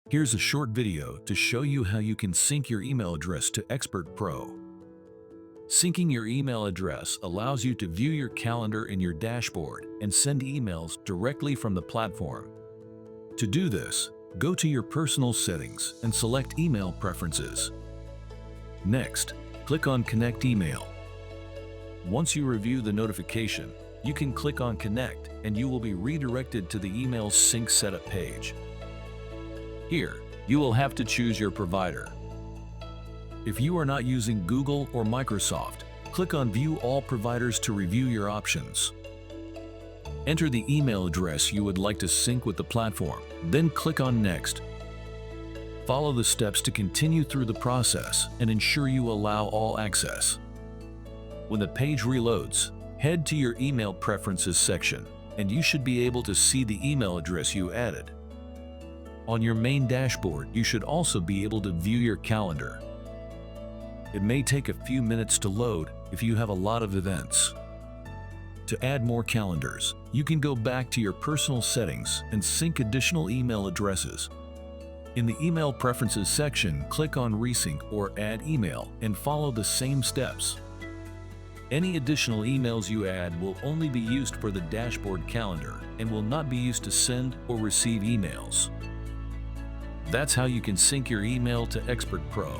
Here's a short video to show you how you can sync your email address to Expert Pro. Syncing your email address allows you to view your calendar in your dashboard and send emails directly from the platform. To do this, go to your personal settings and select Email Preferences. Next, click on Connect Email. Once you review the notification, you can click on Connect and you will be redirected to the email sync setup page. Here, you will have to choose your provider. If you are not using Google or Microsoft, click on View All Providers to review your options. Enter the email address you would like to sync with the platform, then click on Next. Follow the steps to continue through the process and ensure you allow all access. When the page reloads, head to your Email Preferences section, and you should be able to see the email address you added. On your main dashboard, you should also be able to view your calendar. It may take a few minutes to load if you have a lot of events. To add more calendars, you can go back to your personal settings and sync additional email addresses. In the Email Preferences section, click on Resync or Add Email and follow the same steps. Any additional emails you add will only be used for the dashboard calendar and will not be used to send or receive emails. That's how you can sync your email to Expert Pro.